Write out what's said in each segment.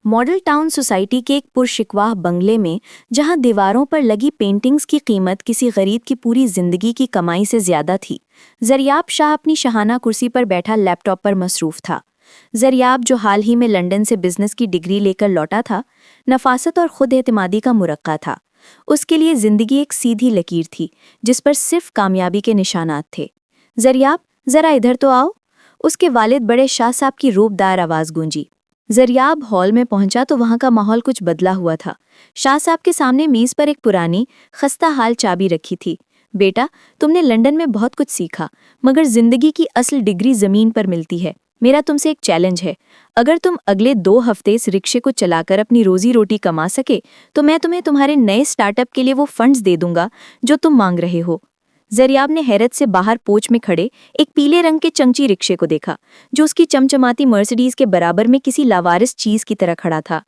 Model town society के एक पुरशिकवाह बंगले में, जहां दीवारों पर लगी पेंटिंग्स की कीमत किसी गरीब की पूरी जिंदगी की कमाई से ज्यादा थी, ज़रियाब शाह अपनी शाहाना कुर्सी पर बैठा लैपटॉप पर मसरूफ था। ज़रियाब, जो हाल ही में लंदन से बिजनेस की डिग्री लेकर लौटा था, नफासत और खुद एतमादी का मुरक्का था। उसके लिए जिंदगी एक सीधी लकीर थी जिस पर सिर्फ कामयाबी के निशानात थे। ज़रियाब, जरा इधर तो आओ। उसके वालिद बड़े शाह साहब की रूपदार आवाज गूंजी। ज़रियाब हॉल में पहुंचा तो वहां का माहौल कुछ बदला हुआ था। शाह साहब के सामने मेज पर एक पुरानी खस्ता हाल चाबी रखी थी। बेटा, तुमने लंदन में बहुत कुछ सीखा, मगर जिंदगी की असल डिग्री जमीन पर मिलती है। मेरा तुमसे एक चैलेंज है। अगर तुम अगले 2 हफ्ते इस रिक्शे को चलाकर अपनी रोजी रोटी कमा सके तो मैं तुम्हें तुम्हारे नए स्टार्टअप के लिए वो फंड्स दे दूंगा जो तुम मांग रहे हो। ज़रियाब ने हैरत से बाहर पोच में खड़े एक पीले रंग के चमची रिक्शे को देखा, जो उसकी चमचमाती मर्सिडीज के बराबर में किसी लावारिस चीज की तरह खड़ा था।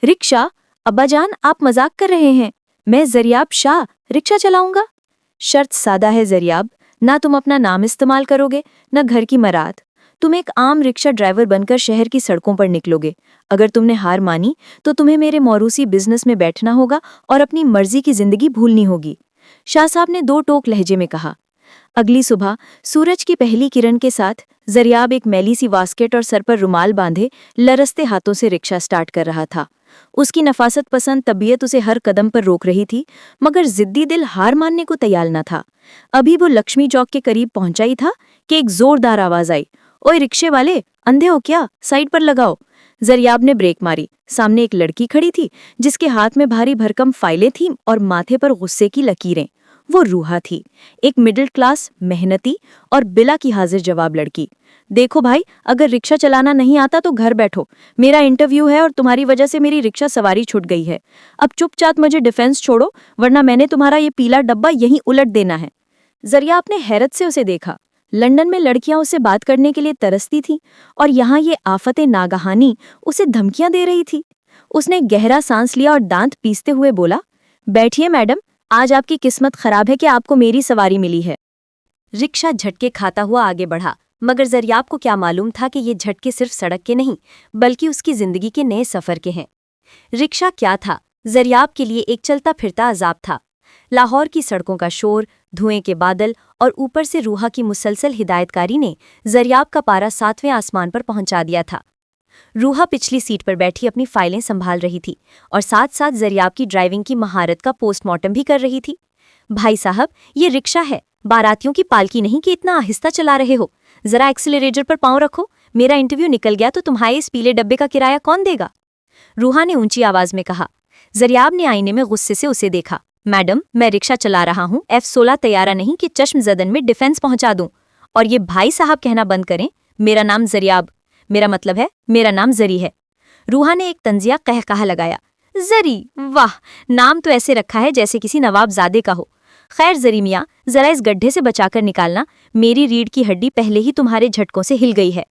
रिक्शा? अब्बाजान, आप मजाक कर रहे हैं? मैं ज़रियाब शाह रिक्शा चलाऊंगा? शर्त सादा है ज़रियाब, ना तुम अपना नाम इस्तेमाल करोगे, न घर की मराद। तुम एक आम रिक्शा ड्राइवर बनकर शहर की सड़कों पर निकलोगे। अगर तुमने हार मानी तो तुम्हें मेरे मौरूसी बिजनेस में बैठना होगा और अपनी मर्जी की जिंदगी भूलनी होगी। शाह साहब ने 2 टोक लहजे में कहा। अगली सुबह सूरज की पहली किरण के साथ ज़रियाब एक मैली सी वास्केट और सर पर रुमाल बांधे लरसते हाथों से रिक्शा स्टार्ट कर रहा था। उसकी नफासत पसंद तबीयत उसे हर कदम पर रोक रही थी, मगर जिद्दी दिल हार मानने को तैयार न था। अभी वो लक्ष्मी चौक के करीब पहुंचा ही था कि एक जोरदार आवाज आई। ओए रिक्शे वाले, अंधे हो क्या? साइड पर लगाओ। ज़रियाब ने ब्रेक मारी। सामने एक लड़की खड़ी थी जिसके हाथ में भारी भरकम फाइलें थीं और माथे पर गुस्से की लकीरें। वो रूहा थी, एक मिडिल क्लास, मेहनती और बिला की हाजिर जवाब लड़की। देखो भाई, अगर रिक्शा चलाना नहीं आता तो घर बैठो। मेरा इंटरव्यू है और तुम्हारी वजह से मेरी रिक्शा सवारी छूट गई है। अब चुपचाप मुझे डिफेंस छोड़ो, वरना मैंने तुम्हारा ये पीला डब्बा यहीं उलट देना है। ज़रियाब ने हैरत से उसे देखा। लंदन में लड़कियां उससे बात करने के लिए तरसती थीं और यहाँ ये आफते नागहानी उसे धमकियां दे रही थी। उसने गहरा सांस लिया और दांत पीसते हुए बोला, बैठिए मैडम, आज आपकी किस्मत खराब है कि आपको मेरी सवारी मिली है। रिक्शा झटके खाता हुआ आगे बढ़ा, मगर ज़रियाब को क्या मालूम था कि ये झटके सिर्फ सड़क के नहीं, बल्कि उसकी जिंदगी के नए सफर के हैं। रिक्शा क्या था? ज़रियाब के लिए एक चलता फिरता अजाब था। लाहौर की सड़कों का शोर, धुएं के बादल और ऊपर से रूहा की मुसलसल हिदायतकारी ने ज़रियाब का पारा 7वें आसमान पर पहुंचा दिया था। रूहा पिछली सीट पर बैठी अपनी फाइलें संभाल रही थी और साथ साथ ज़रियाब की ड्राइविंग की महारत का पोस्टमार्टम भी कर रही थी। भाई साहब, ये रिक्शा है, बारातियों की पालकी नहीं कि इतना आहिस्ता चला रहे हो। जरा एक्सीलरेटर पर पाँव रखो। मेरा इंटरव्यू निकल गया तो तुम्हारे इस पीले डब्बे का किराया कौन देगा? रूहा ने ऊंची आवाज में कहा। ज़रियाब ने आईने में गुस्से से उसे देखा। मैडम, मैं रिक्शा चला रहा हूँ, F-16 तैयारा नहीं कि चश्मज़दन में डिफेंस पहुंचा दूं। और ये भाई साहब कहना बंद करें। मेरा नाम ज़रियाब, मेरा मतलब है मेरा नाम ज़री है। रूहा ने एक तंजिया कहकहा लगाया। ज़री? वाह, नाम तो ऐसे रखा है जैसे किसी नवाबजादे का हो। खैर ज़री मियाँ, जरा इस गड्ढे से बचाकर निकालना, मेरी रीढ़ की हड्डी पहले ही तुम्हारे झटकों से हिल गई है।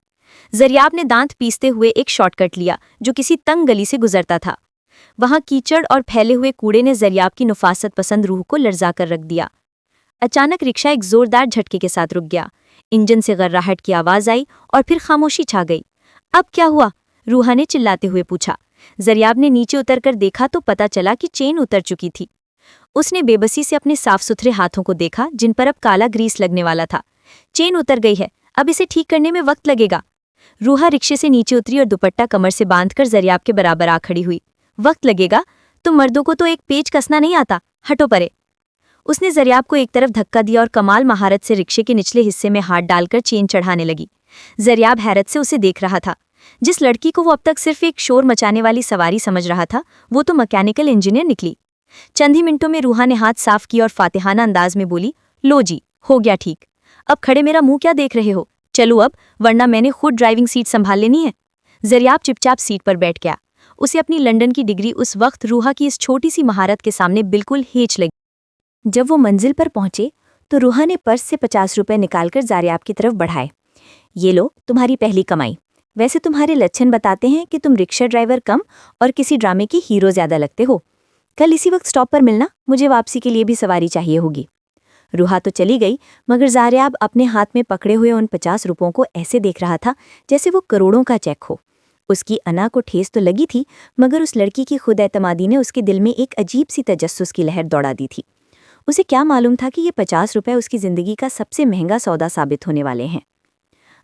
ज़रियाब ने दांत पीसते हुए एक शॉर्टकट लिया जो किसी तंग गली से गुजरता था। वहां कीचड़ और फैले हुए कूड़े ने ज़रियाब की नफासत पसंद रूह को लर्जा कर रख दिया। अचानक रिक्शा एक जोरदार झटके के साथ रुक गया। इंजन से गर्राहट की आवाज आई और फिर खामोशी छा गई। अब क्या हुआ? रूहा ने चिल्लाते हुए पूछा। ज़रियाब ने नीचे उतरकर देखा तो पता चला कि चेन उतर चुकी थी। उसने बेबसी से अपने साफ सुथरे हाथों को देखा जिन पर अब काला ग्रीस लगने वाला था। चेन उतर गई है, अब इसे ठीक करने में वक्त लगेगा। रूहा रिक्शे से नीचे उतरी और दुपट्टा कमर से बांधकर ज़रियाब के बराबर आ खड़ी हुई। वक्त लगेगा? तुम मर्दों को तो एक पेच कसना नहीं आता, हटो परे। उसने ज़रियाब को एक तरफ धक्का दिया और कमाल महारत से रिक्शे के निचले हिस्से में हाथ डालकर चेन चढ़ाने लगी। ज़रियाब हैरत से उसे देख रहा था। जिस लड़की को वो अब तक सिर्फ एक शोर मचाने वाली सवारी समझ रहा था, वो तो मैकेनिकल इंजीनियर निकली। चंद ही मिनटों में रूहा ने हाथ साफ किया और फातिहाना अंदाज में बोली, लो जी, हो गया ठीक। अब खड़े मेरा मुंह क्या देख रहे हो? चलो अब, वरना मैंने खुद ड्राइविंग सीट संभाल लेनी है। ज़रियाब चुपचाप सीट पर बैठ गया। उसे अपनी लंदन की डिग्री उस वक्त रूहा की इस छोटी सी महारत के सामने बिल्कुल हेच लगी। जब वो मंजिल पर पहुंचे तो रूहा ने पर्स से 50 रुपए निकालकर ज़रियाब की तरफ बढ़ाए। ये लो, तुम्हारी पहली कमाई। वैसे तुम्हारे लक्षण बताते हैं कि तुम रिक्शा ड्राइवर कम और किसी ड्रामे की हीरो ज्यादा लगते हो। कल इसी वक्त स्टॉप पर मिलना, मुझे वापसी के लिए भी सवारी चाहिए होगी। रूहा तो चली गई, मगर ज़रियाब अपने हाथ में पकड़े हुए उन 50 रुपयों को ऐसे देख रहा था जैसे वो करोड़ों का चेक हो। اس کی انا کو ٹھیس تو لگی تھی، مگر اس لڑکی کی خود اعتمادی نے اس کے دل میں ایک عجیب سی تجسس کی لہر دوڑا دی تھی۔ اسے کیا معلوم تھا کہ یہ 50 روپے اس کی زندگی کا سب سے مہنگا سودا ثابت ہونے والے ہیں۔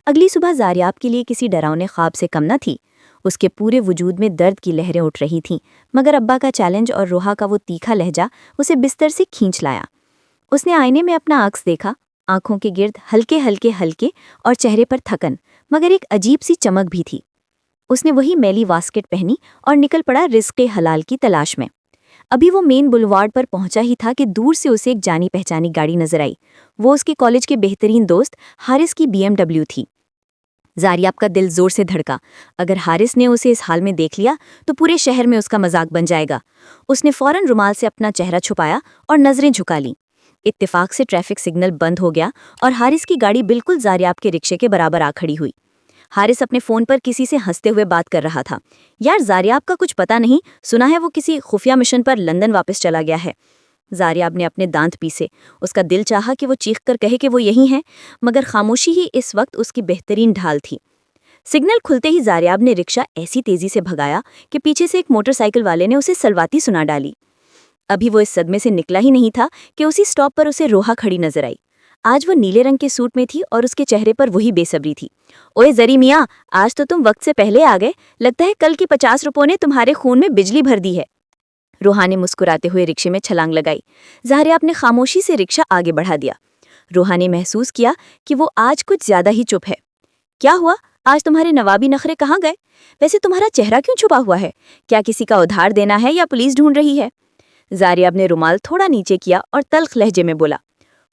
اگلی صبح زاریاب کے لیے کسی ڈراؤنے خواب سے کم نہ تھی۔ اس کے پورے وجود میں درد کی لہریں اٹھ رہی تھیں، مگر ابا کا چیلنج اور روحا کا وہ تیکھا لہجہ اسے بستر سے کھینچ لایا۔ اس نے آئینے میں اپنا عکس دیکھا، آنکھوں کے گرد ہلکے ہلکے اور چہرے پر تھکن، مگر ایک عجیب سی چمک بھی تھی۔ اس نے وہی میلی واسکٹ پہنی اور نکل پڑا رزق حلال کی تلاش میں۔ ابھی وہ مین بلوارڈ پر پہنچا ہی تھا کہ دور سے اسے ایک جانی پہچانی گاڑی نظر آئی۔ وہ اس کے کالج کے بہترین دوست حارث کی BMW تھی۔ زاریاب کا دل زور سے دھڑکا۔ اگر حارث نے اسے اس حال میں دیکھ لیا تو پورے شہر میں اس کا مذاق بن جائے گا۔ اس نے فوراً رومال سے اپنا چہرہ چھپایا اور نظریں جھکا لیں۔ اتفاق سے ٹریفک سگنل بند ہو گیا اور حارث کی گاڑی بالکل زاریاب کے رکشے کے برابر آ کھڑی ہوئی۔ حارث اپنے فون پر کسی سے ہنستے ہوئے بات کر رہا تھا۔ یار زاریاب کا کچھ پتہ نہیں، سنا ہے وہ کسی خفیہ مشن پر لندن واپس چلا گیا ہے۔ زاریاب نے اپنے دانت پیسے۔ اس کا دل چاہا کہ وہ چیخ کر کہے کہ وہ یہی ہیں، مگر خاموشی ہی اس وقت اس کی بہترین ڈھال تھی۔ سگنل کھلتے ہی زاریاب نے رکشہ ایسی تیزی سے بھگایا کہ پیچھے سے ایک موٹر سائیکل والے نے اسے سلواتی سنا ڈالی۔ ابھی وہ اس صدمے سے نکلا ہی نہیں تھا کہ اسی سٹاپ پر اسے روحا کھڑی نظر آئی۔ آج وہ نیلے رنگ کے سوٹ میں تھی اور اس کے چہرے پر وہی بے صبری تھی۔ اوئے زری میاں، آج تو تم وقت سے پہلے آ گئے، لگتا ہے کل کی 50 روپوں نے تمہارے خون میں بجلی بھر دی ہے۔ روحا نے مسکراتے ہوئے رکشے میں چھلانگ لگائی۔ زاریاب نے خاموشی سے رکشہ آگے بڑھا دیا۔ روحا نے محسوس کیا کہ وہ آج کچھ زیادہ ہی چپ ہے۔ کیا ہوا؟ آج تمہارے نوابی نخرے کہاں گئے؟ ویسے تمہارا چہرہ کیوں چھپا ہوا ہے؟ کیا کسی کا ادھار دینا ہے یا پولیس ڈھونڈ رہی ہے؟ زاریاب نے رومال تھوڑا نیچے کیا اور تلخ لہجے میں بولا،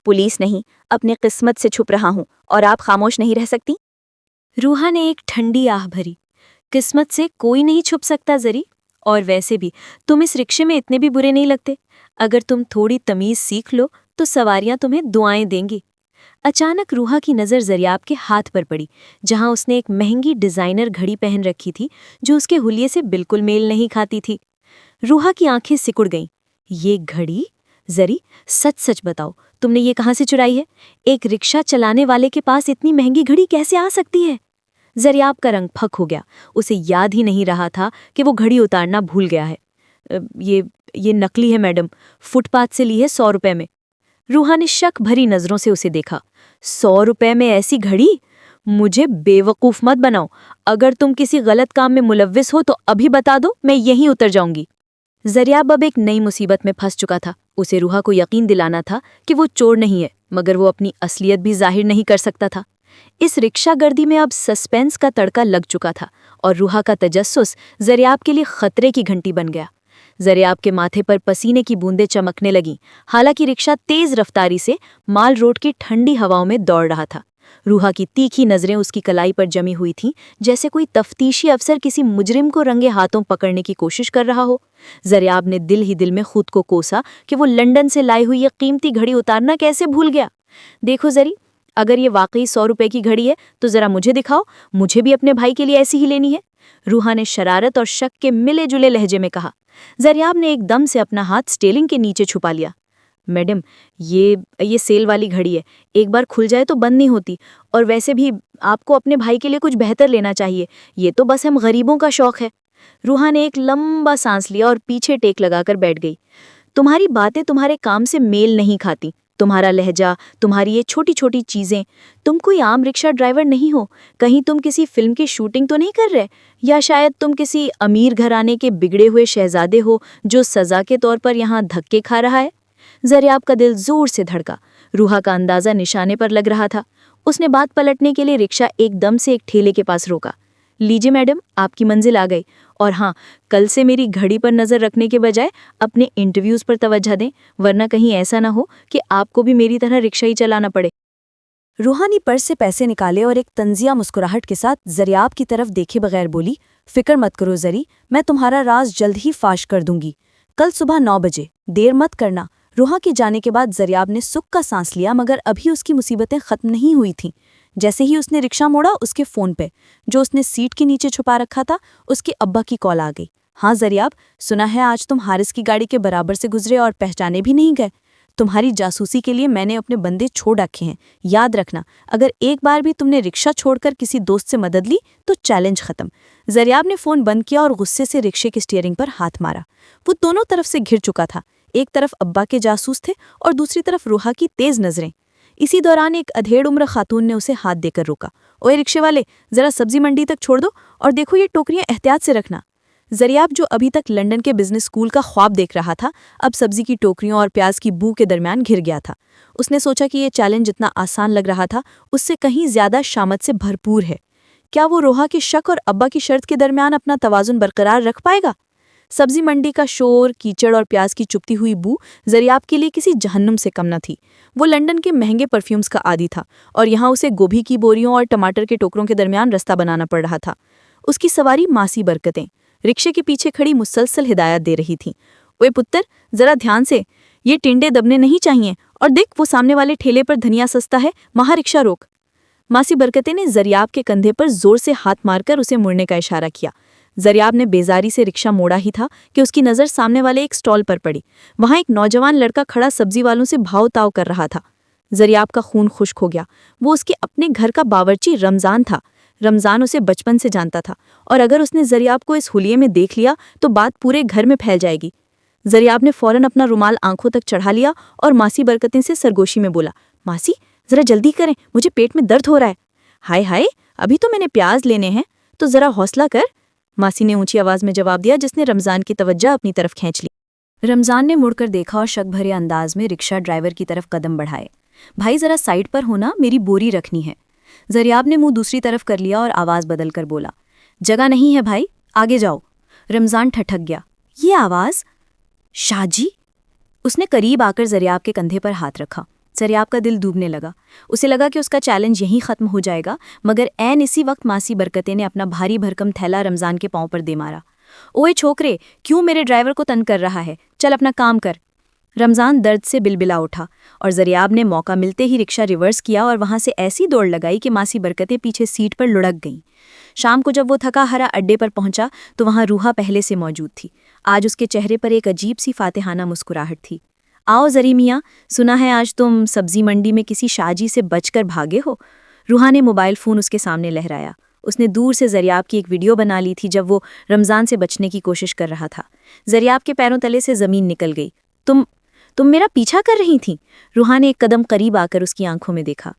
پولیس نہیں، اپنے قسمت سے چھپ رہا ہوں، اور آپ خاموش نہیں رہ سکتی؟ روحا نے ایک ٹھنڈی آہ بھری۔ قسمت سے کوئی نہیں چھپ سکتا زری، اور ویسے بھی تم اس رکشے میں اتنے بھی برے نہیں لگتے۔ اگر تم تھوڑی تمیز سیکھ لو تو سواریاں تمہیں دعائیں دیں گی۔ اچانک روحا کی نظر زریاب کے ہاتھ پر پڑی، جہاں اس نے ایک مہنگی ڈیزائنر گھڑی پہن رکھی تھی جو اس کے حلیے سے بالکل میل نہیں کھاتی تھی۔ روحا کی آنکھیں سکڑ گئیں۔ یہ گھڑی؟ زری، سچ سچ بتاؤ، تم نے یہ کہاں سے چرائی ہے؟ ایک رکشہ چلانے والے کے پاس اتنی مہنگی گھڑی کیسے آ سکتی ہے؟ زریاب کا رنگ پھک ہو گیا۔ اسے یاد ہی نہیں رہا تھا کہ وہ گھڑی اتارنا بھول گیا ہے۔ یہ نقلی ہے میڈم، فٹ پاتھ سے لی ہے 100 روپے میں۔ روحا نے شک بھری نظروں سے اسے دیکھا۔ 100 روپے میں ایسی گھڑی؟ مجھے بے وقوف مت بناؤ۔ اگر تم کسی غلط کام میں ملوث ہو تو ابھی بتا دو، میں یہیں اتر جاؤں گی۔ زریاب اب ایک نئی مصیبت میں پھنس چکا تھا۔ اسے روحا کو یقین دلانا تھا کہ وہ چور نہیں ہے، مگر وہ اپنی اصلیت بھی ظاہر نہیں کر سکتا تھا۔ اس رکشہ گردی میں اب سسپینس کا تڑکا لگ چکا تھا، اور روحا کا تجسس زریاب کے لیے خطرے کی گھنٹی بن گیا۔ زریاب کے ماتھے پر پسینے کی بوندیں چمکنے لگیں، حالانکہ رکشہ تیز رفتاری سے مال روڈ کی ٹھنڈی ہواؤں میں دوڑ رہا تھا۔ روحا کی تیکھی نظریں اس کی کلائی پر جمی ہوئی تھیں، جیسے کوئی تفتیشی افسر کسی مجرم کو رنگے ہاتھوں پکڑنے کی کوشش کر رہا ہو۔ زریاب نے دل ہی دل میں خود کو کوسا کہ وہ لندن سے لائی ہوئی یہ قیمتی گھڑی اتارنا کیسے بھول گیا۔ دیکھو زری، اگر یہ واقعی 100 روپے کی گھڑی ہے تو ذرا مجھے دکھاؤ، مجھے بھی اپنے بھائی کے لیے ایسی ہی لینی ہے۔ روحا نے شرارت اور شک کے ملے جلے لہجے میں کہا۔ زریاب نے ایک دم سے اپنا ہاتھ سٹیلنگ کے نیچے چھپا لیا۔ میڈم، یہ سیل والی گھڑی ہے، ایک بار کھل جائے تو بند نہیں ہوتی، اور ویسے بھی آپ کو اپنے بھائی کے لیے کچھ بہتر لینا چاہیے، یہ تو بس ہم غریبوں کا شوق ہے۔ روحا نے ایک لمبا سانس لیا اور پیچھے ٹیک لگا کر بیٹھ گئی۔ تمہاری باتیں تمہارے کام سے میل نہیں کھاتی، تمہارا لہجہ، تمہاری یہ چھوٹی چھوٹی چیزیں۔ تم کوئی عام رکشہ ڈرائیور نہیں ہو، کہیں تم کسی فلم کی شوٹنگ تو نہیں کر رہے، یا شاید تم کسی امیر گھرانے کے بگڑے ہوئے شہزادے ہو جو سزا کے طور پر یہاں دھکے کھا رہا ہے؟ زریاب کا دل زور سے دھڑکا۔ روحا کا اندازہ نشانے پر لگ رہا تھا۔ اس نے بات پلٹنے کے لیے رکشہ ایک دم سے ایک ٹھیلے کے پاس روکا۔ لیجیے میڈم، آپ کی منزل آ گئی، اور ہاں، کل سے میری گھڑی پر نظر رکھنے کے بجائے اپنے انٹرویوز پر توجہ دیں، ورنہ کہیں ایسا نہ ہو کہ آپ کو بھی میری طرح رکشہ ہی چلانا پڑے۔ روحا نے پرس سے پیسے نکالے اور ایک طنزیہ مسکراہٹ کے ساتھ زریاب کی طرف دیکھے بغیر بولی، فکر مت کرو زری، میں تمہارا راز جلد ہی فاش کر دوں گی، کل صبح 9 بجے، دیر مت کرنا۔ روحا کے جانے کے بعد زریاب نے سکھ کا سانس لیا، مگر ابھی اس کی مصیبتیں ختم نہیں ہوئی تھیں۔ جیسے ہی اس نے رکشہ موڑا، اس کے فون پہ جو اس نے سیٹ کے نیچے چھپا رکھا تھا، اس کے ابا کی کال آ گئی۔ ہاں زریاب، سنا ہے آج تم حارث کی گاڑی کے برابر سے گزرے اور پہچانے بھی نہیں گئے، तुम्हारी जासूसी के लिए मैंने अपने बंदे छोड़ रखे हैं, याद रखना अगर एक बार भी तुमने रिक्शा छोड़कर किसी दोस्त से मदद ली तो चैलेंज खत्म। जरियाब ने फोन बंद किया और गुस्से से रिक्शे की स्टीयरिंग पर हाथ मारा। वो दोनों तरफ से घिर चुका था, एक तरफ अब्बा के जासूस थे और दूसरी तरफ रूहा की तेज नजरें। इसी दौरान एक अधेड़ उम्र खातून ने उसे हाथ देकर रोका। ओए रिक्शे वाले, जरा सब्जी मंडी तक छोड़ दो और देखो ये टोकरियां एहतियात से रखना। जरियाब, जो अभी तक लंदन के बिजनेस स्कूल का ख्वाब देख रहा था, अब सब्जी की टोकरियों और प्याज की बू के दरमियान घिर गया था। उसने सोचा कि ये चैलेंज जितना आसान लग रहा था उससे कहीं ज्यादा शामत से भरपूर है। क्या वो रोहा के शक और अब्बा की शर्त के दरमियान अपना तवाजुन बरकरार रख पाएगा? सब्जी मंडी का शोर, कीचड़ और प्याज की चुपती हुई बू जरियाब के लिए किसी जहन्नुम से कम न थी। वो लंदन के महंगे परफ्यूम्स का आदी था और यहाँ उसे गोभी की बोरियों और टमाटर के टोकरों के दरमियान रास्ता बनाना पड़ रहा था। उसकी सवारी मासी बरकतें रिक्शे के पीछे खड़ी मुसलसल हिदायत दे रही थीं। ओए पुत्तर, जरा ध्यान से, ये टिंडे दबने नहीं चाहिए, और देख वो सामने वाले ठेले पर धनिया सस्ता है, वहाँ रिक्शा रोक। मासी बरकतें ने जरियाब के कंधे पर जोर से हाथ मारकर उसे मुड़ने का इशारा किया। जरियाब ने बेजारी से रिक्शा मोड़ा ही था कि उसकी नज़र सामने वाले एक स्टॉल पर पड़ी। वहाँ एक नौजवान लड़का खड़ा सब्जी वालों से भाव ताव कर रहा था। जरियाब का खून खुश्क हो गया। वो उसके अपने घर का बावर्ची रमज़ान था। रमज़ान उसे बचपन से जानता था और अगर उसने जरियाब को इस हुलिये में देख लिया तो बात पूरे घर में फैल जाएगी। जरियाब ने फौरन अपना रुमाल आंखों तक चढ़ा लिया और मासी बरकतें से सरगोशी में बोला, मासी जरा जल्दी करें, मुझे पेट में दर्द हो रहा है। हाय हाय, अभी तो मैंने प्याज लेने हैं, तो जरा हौसला कर, मासी ने ऊंची आवाज में जवाब दिया, जिसने रमज़ान की तवज्जो अपनी तरफ खींच ली। रमज़ान ने मुड़कर देखा और शक भरे अंदाज में रिक्शा ड्राइवर की तरफ कदम बढ़ाए। भाई जरा साइड पर होना, मेरी बोरी रखनी है। जरियाब ने मुंह दूसरी तरफ कर लिया और आवाज बदल कर बोला, जगह नहीं है भाई, आगे जाओ। रमज़ान ठठक गया। ये आवाज शाहजी। उसने करीब आकर जरियाब के कंधे पर हाथ रखा। जरियाब का दिल डूबने लगा। उसे लगा कि उसका चैलेंज यहीं खत्म हो जाएगा, मगर ऐन इसी वक्त मासी बरकतें ने अपना भारी भरकम थैला रमज़ान के पांव पर दे मारा। ओए छोकरे, क्यों मेरे ड्राइवर को तंग कर रहा है? चल अपना काम कर। रमज़ान दर्द से बिलबिला उठा और जरियाब ने मौका मिलते ही रिक्शा रिवर्स किया और वहां से ऐसी दौड़ लगाई कि मासी बरकतें पीछे सीट पर लुढ़क गईं। शाम को जब वो थका हरा अड्डे पर पहुंचा तो वहां रूहा पहले से मौजूद थी। आज उसके चेहरे पर एक अजीब सी फातिहाना मुस्कुराहट थी। आओ जरी मियाँ, सुना है आज तुम सब्जी मंडी में किसी शाहजी से बचकर भागे हो। रूहा ने मोबाइल फ़ोन उसके सामने लहराया। उसने दूर से जरियाब की एक वीडियो बना ली थी जब वो रमज़ान से बचने की कोशिश कर रहा था। जरियाब के पैरों तले से ज़मीन निकल गई। तुम मेरा पीछा कर रही थीं? रूहा ने एक कदम करीब आकर उसकी आंखों में देखा।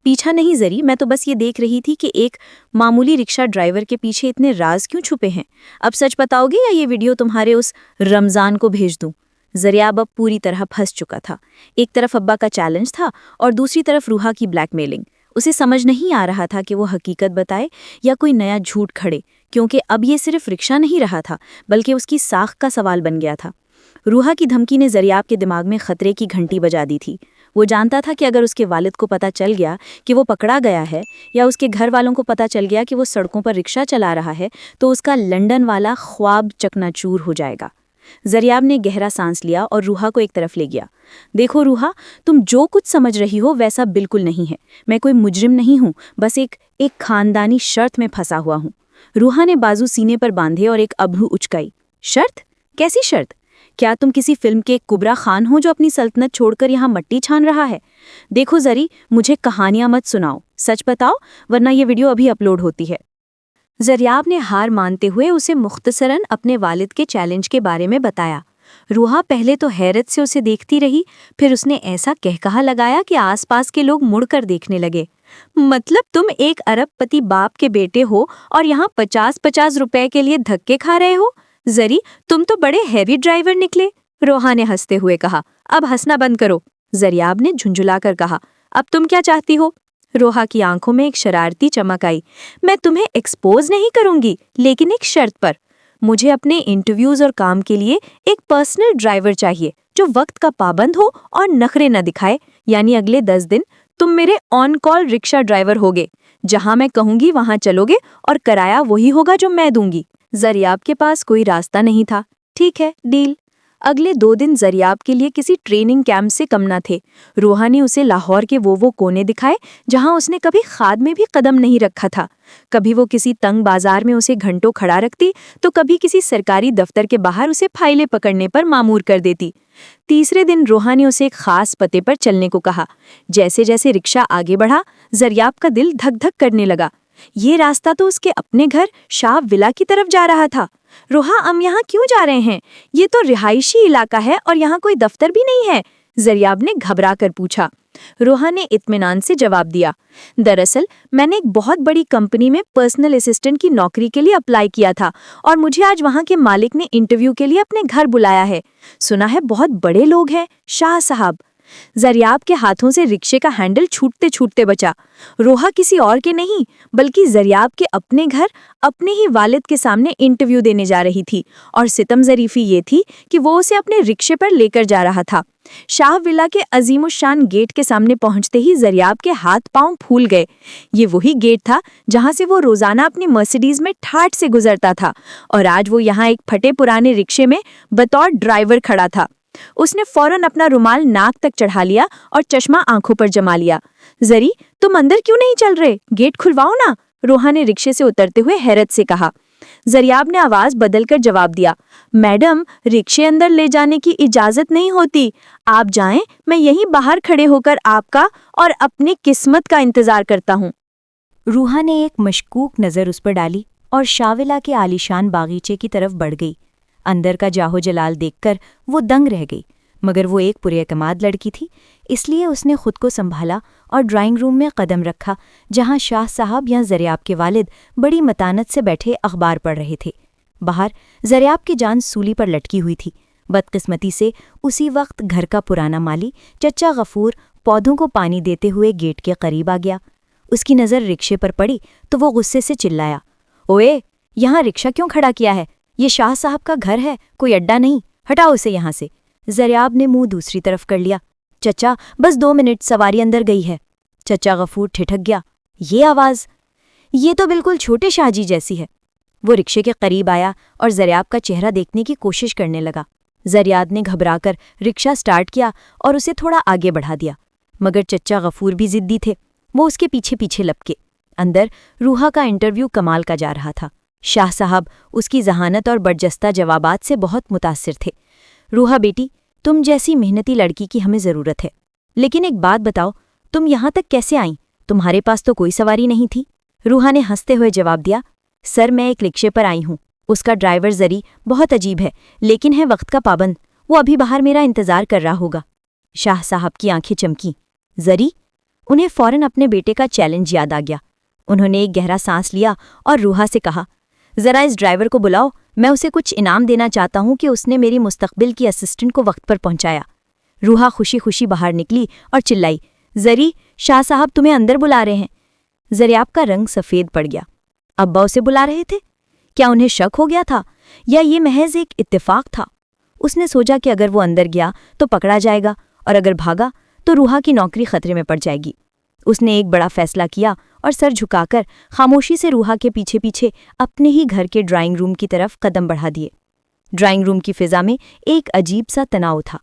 पीछा नहीं जरी, मैं तो बस ये देख रही थी कि एक मामूली रिक्शा ड्राइवर के पीछे इतने राज क्यों छुपे हैं। अब सच बताओगे या ये वीडियो तुम्हारे उस रमज़ान को भेज दूं? जरियाब अब पूरी तरह फंस चुका था। एक तरफ अब्बा का चैलेंज था और दूसरी तरफ रूहा की ब्लैकमेलिंग। उसे समझ नहीं आ रहा था कि वो हकीकत बताए या कोई नया झूठ खड़े, क्योंकि अब ये सिर्फ रिक्शा नहीं रहा था बल्कि उसकी साख का सवाल बन गया था। रूहा की धमकी ने जरियाब के दिमाग में खतरे की घंटी बजा दी थी। वो जानता था कि अगर उसके वालिद को पता चल गया कि वो पकड़ा गया है या उसके घर वालों को पता चल गया कि वो सड़कों पर रिक्शा चला रहा है तो उसका लंदन वाला ख्वाब चकनाचूर हो जाएगा। जरियाब ने गहरा सांस लिया और रूहा को एक तरफ ले गया। देखो रूहा, तुम जो कुछ समझ रही हो वैसा बिल्कुल नहीं है। मैं कोई मुजरिम नहीं हूँ, बस एक खानदानी शर्त में फंसा हुआ हूँ। रूहा ने बाजू सीने पर बांधे और एक अब्रू उचकाई। शर्त? कैसी शर्त? क्या तुम किसी फिल्म के कुबरा खान हो जो अपनी सल्तनत छोड़कर यहाँ मट्टी छान रहा है? देखो जरी, मुझे कहानियां मत सुनाओ, सच बताओ, वरना ये वीडियो अभी अपलोड होती है। जरियाब ने हार मानते हुए उसे मुख्तसरन अपने वालिद के चैलेंज के बारे में बताया। रूहा पहले तो हैरत से उसे देखती रही, फिर उसने ऐसा कहकहा लगाया कि आसपास के लोग मुड़कर देखने लगे। मतलब तुम एक अरबपति बाप के बेटे हो और यहाँ 50-50 रुपए के लिए धक्के खा रहे हो? जरी, तुम तो बड़े हैवी ड्राइवर निकले। रोहा ने हंसते हुए कहा। अब हंसना बंद करो। जरियाब ने झुंझुलाकर कहा। अब तुम क्या चाहती हो? रोहा की आंखों में एक शरारती चमक आई। मैं तुम्हें एक्सपोज नहीं करूंगी, लेकिन एक शर्त पर। मुझे अपने इंटरव्यूज और काम के लिए एक पर्सनल ड्राइवर चाहिए जो वक्त का पाबंद हो और नखरे न दिखाए। यानी अगले 10 दिन तुम मेरे ऑन कॉल रिक्शा ड्राइवर होगे। जहां मैं कहूंगी वहां चलोगे और किराया वही होगा जो मैं दूंगी। जरियाब के पास कोई रास्ता नहीं था। ठीक है, डील। अगले 2 दिन जरियाब के लिए किसी ट्रेनिंग कैंप से कम न थे। रोहा ने उसे लाहौर के वो कोने दिखाए जहां उसने कभी खाद में भी कदम नहीं रखा था। कभी वो किसी तंग बाजार में उसे घंटों खड़ा रखती, तो कभी किसी सरकारी दफ्तर के बाहर उसे फाइलें पकड़ने पर मामूर कर देती। तीसरे दिन रोहा ने उसे एक खास पते पर चलने को कहा। जैसे जैसे रिक्शा आगे बढ़ा, जरियाब का दिल धक धक करने लगा। ये रास्ता तो उसके अपने घर शाह विला की तरफ जा रहा था। रोहा, हम यहाँ क्यों जा रहे हैं? ये तो रिहायशी इलाका है और यहाँ कोई दफ्तर भी नहीं है, जरियाब ने घबरा कर पूछा। रोहा ने इत्मीनान से जवाब दिया, दरअसल मैंने एक बहुत बड़ी कंपनी में पर्सनल असिस्टेंट की नौकरी के लिए अप्लाई किया था और मुझे आज वहाँ के मालिक ने इंटरव्यू के लिए अपने घर बुलाया है। सुना है बहुत बड़े लोग हैं, शाह साहब। जरियाब के हाथों से रिक्शे का हैंडल छूटते छूटते बचा। रोहा किसी और के नहीं बल्कि जरियाब के अपने घर, अपने ही वालिद के सामने इंटरव्यू देने जा रही थी, और सितम ज़रीफ़ी ये थी कि वो उसे अपने रिक्शे पर लेकर जा रहा था। शाह विला के अजीमुशान गेट के सामने पहुंचते ही जरियाब के हाथ पांव फूल गए। ये वही गेट था जहां से वो रोजाना अपनी मर्सिडीज में ठाठ से गुजरता था, और आज वो यहाँ एक फटे पुराने रिक्शे में बतौर ड्राइवर खड़ा था। उसने फौरन अपना रुमाल नाक तक चढ़ा लिया और चश्मा आंखों पर जमा लिया। जरी, तुम अंदर क्यों नहीं चल रहे? गेट खुलवाओ ना, रोहा ने रिक्शे से उतरते हुए हैरत से कहा। जरियाब ने आवाज बदलकर जवाब दिया, मैडम, रिक्शे अंदर ले जाने की इजाजत नहीं होती। आप जाएं, मैं यहीं बाहर खड़े होकर आपका और अपनी किस्मत का इंतजार करता हूँ। रूहा ने एक मशकूक नज़र उस पर डाली और शाविला के आलीशान बागीचे की तरफ बढ़ गई। अंदर का जाहो जलाल देखकर वो दंग रह गई, मगर वो एक पुरएतमाद लड़की थी, इसलिए उसने खुद को संभाला और ड्राइंग रूम में कदम रखा, जहां शाह साहब या जरियाब के वालिद बड़ी मतानत से बैठे अखबार पढ़ रहे थे। बाहर जरियाब की जान सूली पर लटकी हुई थी। बदकिस्मती से उसी वक्त घर का पुराना माली चचा गफूर पौधों को पानी देते हुए गेट के करीब आ गया। उसकी नज़र रिक्शे पर पड़ी तो वो गुस्से से चिल्लाया, ओए, यहाँ रिक्शा क्यों खड़ा किया है? ये शाह साहब का घर है, कोई अड्डा नहीं, हटाओ उसे यहाँ से। जरियाब ने मुंह दूसरी तरफ कर लिया। चचा, बस 2 मिनट, सवारी अंदर गई है। चचा गफूर ठिठक गया, ये आवाज़, ये तो बिल्कुल छोटे शाहजी जैसी है। वो रिक्शे के करीब आया और जरियाब का चेहरा देखने की कोशिश करने लगा। जरियाब ने घबराकर रिक्शा स्टार्ट किया और उसे थोड़ा आगे बढ़ा दिया, मगर चचा गफूर भी जिद्दी थे। वो उसके पीछे पीछे लपके। अंदर रूहा का इंटरव्यू कमाल का जा रहा था। शाह साहब उसकी जहानत और बर्जस्ता जवाबात से बहुत मुतासिर थे। रूहा बेटी, तुम जैसी मेहनती लड़की की हमें ज़रूरत है, लेकिन एक बात बताओ, तुम यहाँ तक कैसे आईं? तुम्हारे पास तो कोई सवारी नहीं थी। रूहा ने हंसते हुए जवाब दिया, सर, मैं एक रिक्शे पर आई हूँ। उसका ड्राइवर जरी बहुत अजीब है, लेकिन है वक्त का पाबंद। वो अभी बाहर मेरा इंतज़ार कर रहा होगा। शाह साहब की आंखें चमकीं। जरी? उन्हें फ़ौरन अपने बेटे का चैलेंज याद आ गया। उन्होंने एक गहरा सांस लिया और रूहा से कहा, ज़रा इस ड्राइवर को बुलाओ, मैं उसे कुछ इनाम देना चाहता हूँ कि उसने मेरी मुस्तकबिल की असिस्टेंट को वक्त पर पहुँचाया। रूहा खुशी खुशी बाहर निकली और चिल्लाई, जरी, शाह साहब तुम्हें अंदर बुला रहे हैं। जरियाब का रंग सफ़ेद पड़ गया। अब्बा उसे बुला रहे थे? क्या उन्हें शक हो गया था, या ये महज एक इत्तेफाक था? उसने सोचा कि अगर वो अंदर गया तो पकड़ा जाएगा, और अगर भागा तो रूहा की नौकरी खतरे में पड़ जाएगी। उसने एक बड़ा फैसला किया और सर झुकाकर खामोशी से रूहा के पीछे पीछे अपने ही घर के ड्राइंग रूम की तरफ कदम बढ़ा दिए। ड्राइंग रूम की फिजा में एक अजीब सा तनाव था।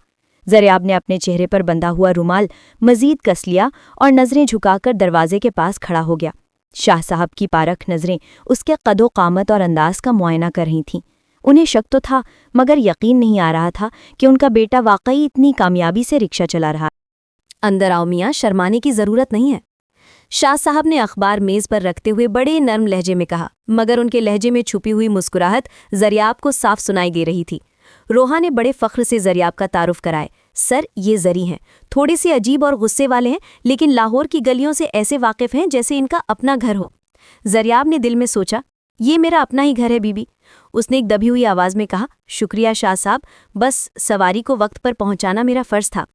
जरियाब ने अपने चेहरे पर बंधा हुआ रुमाल मजीद कस लिया और नज़रें झुकाकर दरवाजे के पास खड़ा हो गया। शाह साहब की पारख नज़रें उसके कदो कामत और अंदाज का मुआयना कर रही थीं। उन्हें शक तो था, मगर यकीन नहीं आ रहा था कि उनका बेटा वाकई इतनी कामयाबी से रिक्शा चला रहा। अंदर आओ मियाँ, शर्माने की ज़रूरत नहीं है, शाह साहब ने अखबार मेज़ पर रखते हुए बड़े नर्म लहजे में कहा, मगर उनके लहजे में छुपी हुई मुस्कुराहट जरियाब को साफ सुनाई दे रही थी। रोहा ने बड़े फ़ख्र से जरियाब का तारुफ कराए, सर, ये जरी हैं, थोड़े से अजीब और गुस्से वाले हैं, लेकिन लाहौर की गलियों से ऐसे वाकिफ़ हैं जैसे इनका अपना घर हो। जरियाब ने दिल में सोचा, ये मेरा अपना ही घर है बीबी। उसने एक दबी हुई आवाज़ में कहा, शुक्रिया शाह साहब, बस सवारी को वक्त पर पहुंचाना मेरा फ़र्ज़ था।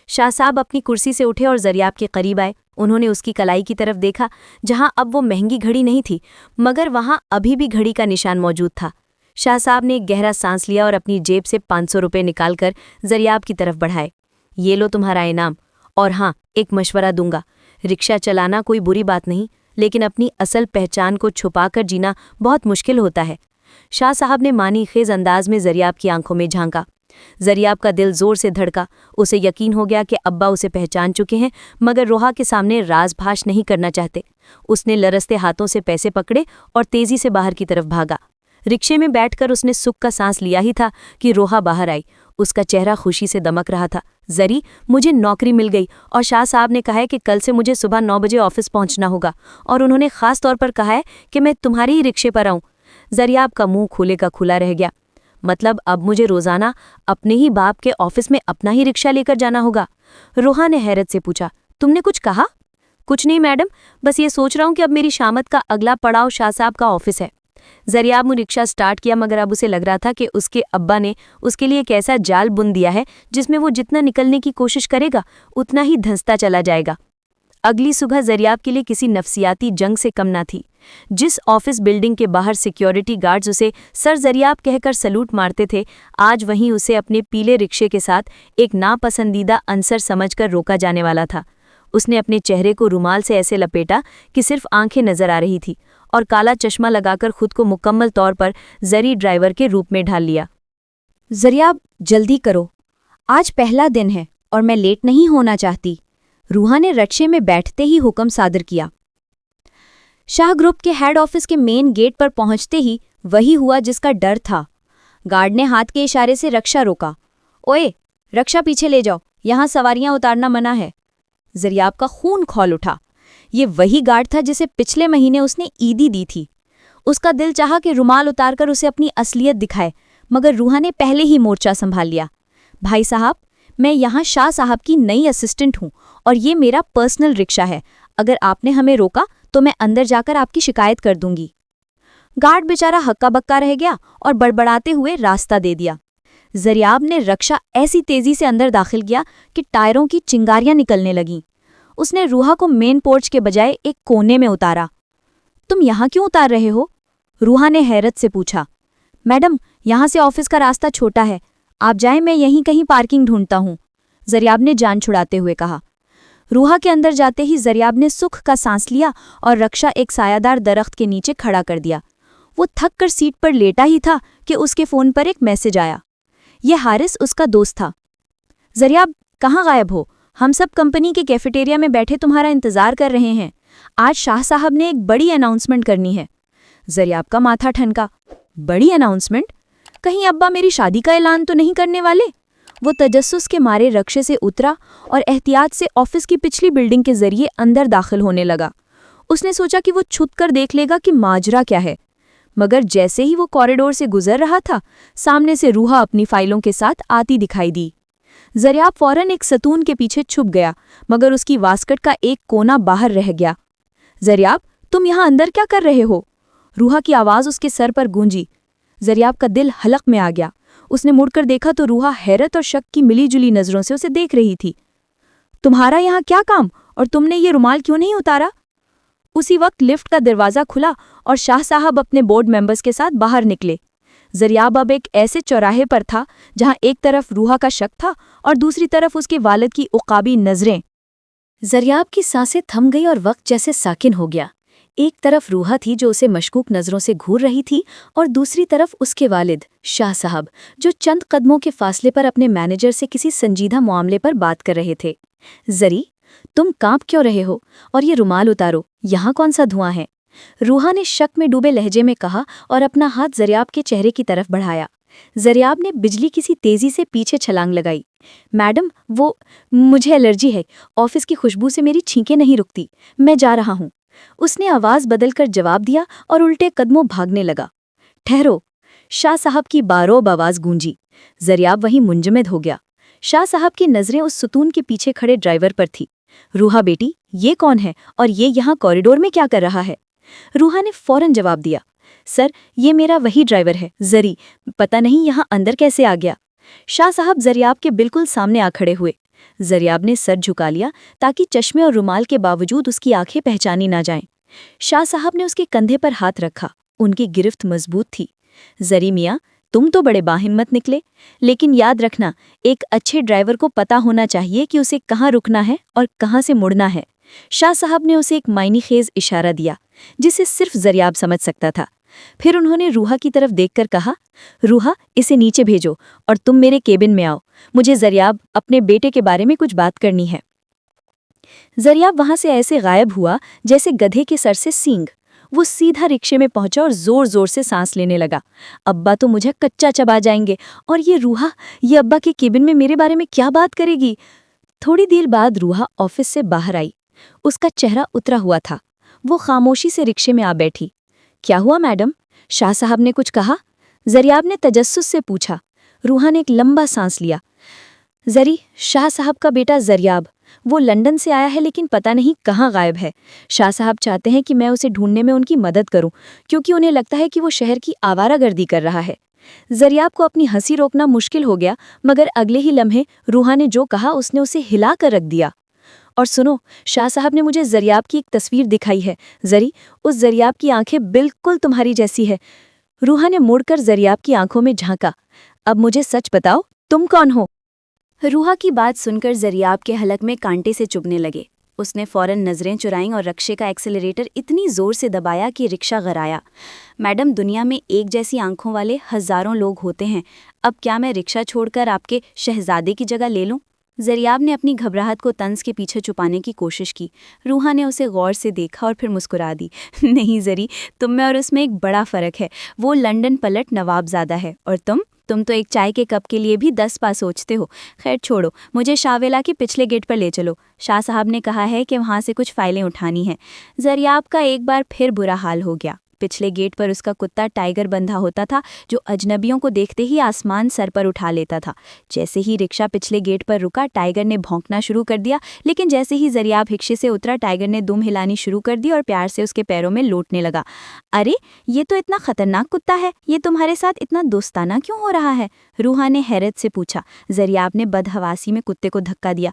शाह साहब अपनी कुर्सी से उठे और जरियाब के करीब आए। उन्होंने उसकी कलाई की तरफ देखा, जहां अब वो महंगी घड़ी नहीं थी, मगर वहां अभी भी घड़ी का निशान मौजूद था। शाह साहब ने एक गहरा सांस लिया और अपनी जेब से 500 रुपये निकालकर जरियाब की तरफ बढ़ाए। ये लो तुम्हारा इनाम, और हाँ, एक मशवरा दूंगा, रिक्शा चलाना कोई बुरी बात नहीं, लेकिन अपनी असल पहचान को छुपाकर जीना बहुत मुश्किल होता है। शाह साहब ने मानी खेज अंदाज में जरियाब की आंखों में झांका। زریاب کا دل زور سے دھڑکا. اسے یقین ہو گیا کہ ابا اسے پہچان چکے ہیں، مگر روحا کے سامنے راز بھاش نہیں کرنا چاہتے. اس نے لرزتے ہاتھوں سے پیسے پکڑے اور تیزی سے باہر کی طرف بھاگا. رکشے میں بیٹھ کر اس نے سکھ کا سانس لیا ہی تھا کہ روحا باہر آئی. اس کا چہرہ خوشی سے دمک رہا تھا. زری، مجھے نوکری مل گئی اور شاہ صاحب نے کہا ہے کہ کل سے مجھے صبح 9 بجے آفس پہنچنا ہوگا، اور انہوں نے خاص طور پر کہا ہے کہ میں تمہارے ہی رکشے پر آؤں. زریاب کا منہ کھلے کا کھلا رہ گیا. مطلب اب مجھے روزانہ اپنے ہی باپ کے آفس میں اپنا ہی رکشہ لے کر جانا ہوگا؟ روحا نے حیرت سے پوچھا. تم نے کچھ کہا؟ کچھ نہیں میڈم، بس یہ سوچ رہا ہوں کہ اب میری شامت کا اگلا پڑاؤ شاہ صاحب کا آفس ہے. زریاب نے رکشہ سٹارٹ کیا، مگر اب اسے لگ رہا تھا کہ اس کے ابا نے اس کے لیے ایک ایسا جال بن دیا ہے جس میں وہ جتنا نکلنے کی کوشش کرے گا اتنا ہی دھنستا چلا جائے گا. اگلی صبح زریاب کے لیے کسی نفسیاتی جنگ سے کم نہ تھی. جس آفس بلڈنگ کے باہر سیکیورٹی گارڈز اسے سر زریاب کہہ کر سلوٹ مارتے تھے، آج وہیں اسے اپنے پیلے رکشے کے ساتھ ایک ناپسندیدہ عنصر سمجھ کر روکا جانے والا تھا. اس نے اپنے چہرے کو رومال سے ایسے لپیٹا کہ صرف آنکھیں نظر آ رہی تھی، اور کالا چشمہ لگا کر خود کو مکمل طور پر زری ڈرائیور کے روپ میں ڈھال لیا. زریاب، جلدی کرو، آج پہلا دن ہے اور میں لیٹ نہیں ہونا چاہتی. روحا نے رکشے میں بیٹھتے ہی حکم صادر کیا. شاہ گروپ کے ہیڈ آفس کے مین گیٹ پر پہنچتے ہی وہی ہوا جس کا ڈر تھا. گارڈ نے ہاتھ کے اشارے سے رکشہ روکا. اوئے، رکشہ پیچھے لے جاؤ، یہاں سواریاں اتارنا منع ہے. زریاب کا خون کھول اٹھا. یہ وہی گارڈ تھا جسے پچھلے مہینے اس نے عیدی دی تھی. اس کا دل چاہا کہ رومال اتار کر اسے اپنی اصلیت دکھائے، مگر روحا نے پہلے ہی مورچہ سنبھال لیا. بھائی صاحب، میں یہاں شاہ صاحب کی نئی اسسٹنٹ ہوں اور یہ میرا پرسنل رکشہ ہے. اگر آپ نے ہمیں روکا تو میں اندر جا کر آپ کی شکایت کر دوں گی. گارڈ بیچارہ ہکا بکا رہ گیا اور بڑبڑاتے ہوئے راستہ دے دیا. زریاب نے رکشہ ایسی تیزی سے اندر داخل کیا کہ ٹائروں کی چنگاریاں نکلنے لگیں. اس نے روحا کو مین پورچ کے بجائے ایک کونے میں اتارا. تم یہاں کیوں اتار رہے ہو؟ روحا نے حیرت سے پوچھا. میڈم، یہاں سے آفس کا راستہ چھوٹا ہے، آپ جائیں، میں یہیں کہیں پارکنگ ڈھونڈتا ہوں، زریاب نے جان چھڑاتے ہوئے کہا. روحا کے اندر جاتے ہی زریاب نے سکھ کا سانس لیا اور رکشہ ایک سایہ دار درخت کے نیچے کھڑا کر دیا. وہ تھک کر سیٹ پر لیٹا ہی تھا کہ اس کے فون پر ایک میسج آیا. یہ حارث اس کا دوست تھا. زریاب، کہاں غائب ہو؟ ہم سب کمپنی کے کیفیٹیریا میں بیٹھے تمہارا انتظار کر رہے ہیں. آج شاہ صاحب نے ایک بڑی اناؤنسمنٹ کرنی ہے. زریاب کا ماتھا ٹھنکا. بڑی اناؤنسمنٹ؟ کہیں ابا میری شادی کا اعلان تو نہیں کرنے والے؟ وہ تجسس کے مارے رکشے سے اترا اور احتیاط سے آفس کی پچھلی بلڈنگ کے ذریعے اندر داخل ہونے لگا. اس نے سوچا کہ وہ چھپ کر دیکھ لے گا کہ ماجرا کیا ہے، مگر جیسے ہی وہ کوریڈور سے گزر رہا تھا، سامنے سے روحا اپنی فائلوں کے ساتھ آتی دکھائی دی. زریاب فوراً ایک ستون کے پیچھے چھپ گیا، مگر اس کی واسکٹ کا ایک کونا باہر رہ گیا. زریاب، تم یہاں اندر کیا کر رہے ہو؟ روحا کی آواز اس کے سر پر گونجی. زریاب کا دل حلق میں آ گیا. اس نے مڑ کر دیکھا تو روحا حیرت اور شک کی ملی جلی نظروں سے اسے دیکھ رہی تھی. تمہارا یہاں کیا کام، اور تم نے یہ رومال کیوں نہیں اتارا؟ اسی وقت لفٹ کا دروازہ کھلا اور شاہ صاحب اپنے بورڈ ممبرز کے ساتھ باہر نکلے. زریاب اب ایک ایسے چوراہے پر تھا جہاں ایک طرف روحا کا شک تھا اور دوسری طرف اس کے والد کی عقابی نظریں. زریاب کی سانسیں تھم گئی اور وقت جیسے ساکن ہو گیا. ایک طرف روحا تھی جو اسے مشکوک نظروں سے گھور رہی تھی، اور دوسری طرف اس کے والد شاہ صاحب جو چند قدموں کے فاصلے پر اپنے مینیجر سے کسی سنجیدہ معاملے پر بات کر رہے تھے. زری، تم کانپ کیوں رہے ہو؟ اور یہ رومال اتارو، یہاں کون سا دھواں ہے؟ روحا نے شک میں ڈوبے لہجے میں کہا اور اپنا ہاتھ زریاب کے چہرے کی طرف بڑھایا. زریاب نے بجلی کسی تیزی سے پیچھے چھلانگ لگائی. میڈم، مجھے الرجی ہے، آفس کی خوشبو سے میری چھینکیں نہیں رکتی، میں جا رہا ہوں. اس نے آواز بدل کر جواب دیا اور الٹے قدموں بھاگنے لگا. ٹھہرو، شاہ صاحب کی باروب آواز گونجی. زریاب وہیں منجمد ہو گیا. شاہ صاحب کی نظریں اس ستون کے پیچھے کھڑے ڈرائیور پر تھی. روحا بیٹی، یہ کون ہے اور یہ یہاں کوریڈور میں کیا کر رہا ہے؟ روحا نے فوراً جواب دیا. سر، یہ میرا وہی ڈرائیور ہے، زری، پتہ نہیں یہاں اندر کیسے آ گیا. شاہ صاحب زریاب کے بالکل سامنے آ کھڑے ہوئے. زریاب نے سر جھکا لیا تاکہ چشمے اور رومال کے باوجود اس کی آنکھیں پہچانی نہ جائیں. شاہ صاحب نے اس کے کندھے پر ہاتھ رکھا. ان کی گرفت مضبوط تھی. زری میاں، تم تو بڑے باہمت نکلے، لیکن یاد رکھنا، ایک اچھے ڈرائیور کو پتہ ہونا چاہیے کہ اسے کہاں رکنا ہے اور کہاں سے مڑنا ہے. شاہ صاحب نے اسے ایک معنی خیز اشارہ دیا جسے صرف زریاب سمجھ سکتا تھا. फिर उन्होंने रूहा की तरफ देखकर कहा, रूहा, इसे नीचे भेजो और तुम मेरे केबिन में आओ। मुझे जरियाब अपने बेटे के बारे में कुछ बात करनी है। जरियाब वहां से ऐसे गायब हुआ जैसे गधे के सर से सींग। वो सीधा रिक्शे में पहुंचा और जोर जोर से सांस लेने लगा। अब्बा तो मुझे कच्चा चबा जाएंगे, और ये रूहा, ये अब्बा के केबिन में मेरे बारे में क्या बात करेगी। थोड़ी देर बाद रूहा ऑफिस से बाहर आई। उसका चेहरा उतरा हुआ था। वो खामोशी से रिक्शे में आ बैठी। क्या हुआ मैडम? शाह साहब ने कुछ कहा? जरियाब ने तजस्सुस से पूछा। रूहा ने एक लंबा सांस लिया। जरी, शाह साहब का बेटा जरियाब, वो लंदन से आया है लेकिन पता नहीं कहाँ गायब है। शाह साहब चाहते हैं कि मैं उसे ढूंढने में उनकी मदद करूं, क्योंकि उन्हें लगता है कि वो शहर की आवारागर्दी कर रहा है। जरियाब को अपनी हंसी रोकना मुश्किल हो गया, मगर अगले ही लम्हे रूहा ने जो कहा उसने उसे हिला कर रख दिया। और सुनो, शाह साहब ने मुझे जरियाब की एक तस्वीर दिखाई है। जरी, उस जरियाब की आंखें बिल्कुल तुम्हारी जैसी है। रूहा ने मुड़कर जरियाब की आंखों में झांका। अब मुझे सच बताओ, तुम कौन हो? रूहा की बात सुनकर जरियाब के हलक में कांटे से चुभने लगे। उसने फौरन नजरें चुराईं और रिक्शे का एक्सेलरेटर इतनी जोर से दबाया कि रिक्शा गराया। मैडम, दुनिया में एक जैसी आंखों वाले हजारों लोग होते हैं। अब क्या मैं रिक्शा छोड़कर आपके शहजादे की जगह ले लूं? जरियाब ने अपनी घबराहट को तंज के पीछे छुपाने की कोशिश की। रूहा ने उसे गौर से देखा और फिर मुस्कुरा दी। नहीं जरी, तुम में और उसमें एक बड़ा फर्क है। वो लंदन पलट नवाबजादा है, और तुम तो एक चाय के कप के लिए भी 10 बार सोचते हो। खैर छोड़ो, मुझे शाहवेला के पिछले गेट पर ले चलो। शाह साहब ने कहा है कि वहाँ से कुछ फाइलें उठानी हैं। जरियाब का एक बार फिर बुरा हाल हो गया। पिछले गेट पर उसका कुत्ता टाइगर बंधा होता था, जो अजनबियों को देखते ही आसमान सर पर उठा लेता था। जैसे ही रिक्शा पिछले गेट पर रुका, टाइगर ने भौंकना शुरू कर दिया, लेकिन जैसे ही जरियाब रिक्शे से उतरा, टाइगर ने दुम हिलानी शुरू कर दी और प्यार से उसके पैरों में लौटने लगा। अरे, ये तो इतना खतरनाक कुत्ता है, ये तुम्हारे साथ इतना दोस्ताना क्यों हो रहा है? रूहा ने हैरत से पूछा। जरियाब ने बदहवासी में कुत्ते को धक्का दिया।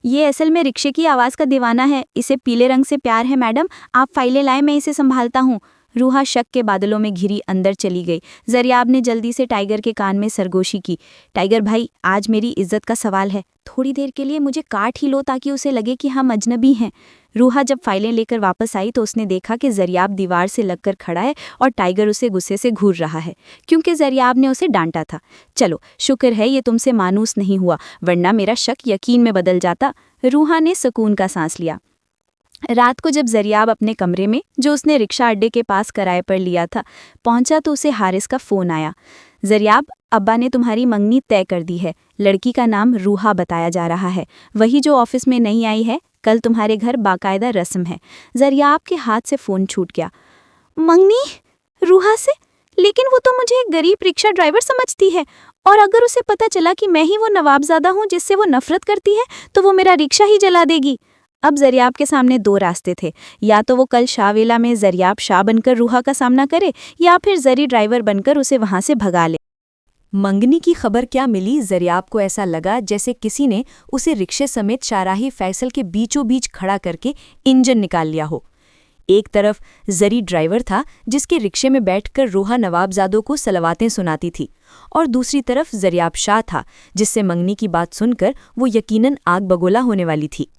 ये असल में रिक्शे की आवाज़ का दीवाना है। इसे पीले रंग से प्यार है मैडम। आप फाइलें लाएं, मैं इसे संभालता हूँ। रूहा शक के बादलों में घिरी अंदर चली गई। जरियाब ने जल्दी से टाइगर के कान में सरगोशी की। टाइगर भाई, आज मेरी इज्जत का सवाल है। थोड़ी देर के लिए मुझे काट ही लो ताकि उसे लगे कि हम अजनबी हैं। रूहा जब फाइलें लेकर वापस आई तो उसने देखा कि जरियाब दीवार से लगकर खड़ा है और टाइगर उसे गुस्से से घूर रहा है, क्योंकि जरियाब ने उसे डांटा था। चलो, शुक्र है ये तुमसे मानूस नहीं हुआ, वरना मेरा शक यकीन में बदल जाता। रूहा ने सुकून का सांस लिया। रात को जब जरियाब अपने कमरे में, जो उसने रिक्शा अड्डे के पास किराए पर लिया था, पहुंचा तो उसे हारिस का फ़ोन आया। जरियाब, अब्बा ने तुम्हारी मंगनी तय कर दी है। लड़की का नाम रूहा बताया जा रहा है, वही जो ऑफिस में नहीं आई है। कल तुम्हारे घर बाकायदा रस्म है। जरियाब के हाथ से फ़ोन छूट गया। मंगनी? रूहा से? लेकिन वो तो मुझे एक गरीब रिक्शा ड्राइवर समझती है, और अगर उसे पता चला कि मैं ही वो नवाबजादा हूँ जिससे वो नफरत करती है, तो वो मेरा रिक्शा ही जला देगी। अब जरियाब के सामने दो रास्ते थे। या तो वो कल शाहवेला में जरियाब शाह बनकर रूहा का सामना करे, या फिर जरी ड्राइवर बनकर उसे वहां से भगा ले। मंगनी की खबर क्या मिली, जरियाब को ऐसा लगा जैसे किसी ने उसे रिक्शे समेत शाहराही फैसल के बीचों बीच खड़ा करके इंजन निकाल लिया हो। एक तरफ जरी ड्राइवर था जिसके रिक्शे में बैठकर रूहा नवाबजादों को सलवातें सुनाती थी, और दूसरी तरफ जरियाब शाह था जिससे मंगनी की बात सुनकर वो यकीनन आग बगोला होने वाली थी।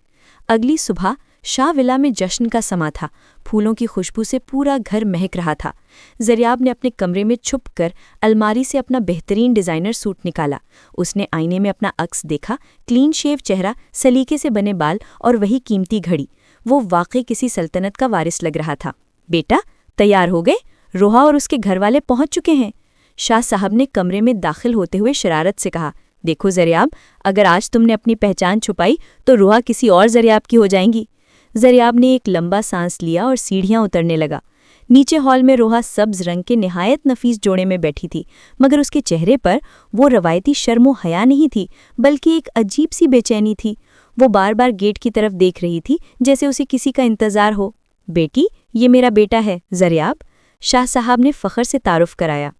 अगली सुबह शाहविला में जश्न का समा था। फूलों की खुशबू से पूरा घर महक रहा था। जरियाब ने अपने कमरे में छुपकर अलमारी से अपना बेहतरीन डिज़ाइनर सूट निकाला। उसने आईने में अपना अक्स देखा, क्लीन शेव चेहरा, सलीके से बने बाल और वही कीमती घड़ी। वो वाकई किसी सल्तनत का वारिस लग रहा था। बेटा, तैयार हो गए? रूहा और उसके घर वाले पहुंच चुके हैं। शाह साहब ने कमरे में दाखिल होते हुए शरारत से कहा। देखो जरियाब, अगर आज तुमने अपनी पहचान छुपाई तो रूहा किसी और जरियाब की हो जाएंगी। जरियाब ने एक लंबा सांस लिया और सीढ़ियां उतरने लगा। नीचे हॉल में रूहा सब्ज रंग के निहायत नफीस जोड़े में बैठी थी, मगर उसके चेहरे पर वो रवायती शर्मो हया नहीं थी, बल्कि एक अजीब सी बेचैनी थी। वो बार बार गेट की तरफ देख रही थी, जैसे उसे किसी का इंतजार हो। बेटी, ये मेरा बेटा है जरियाब, शाह साहब ने फख्र से तारुफ कराया।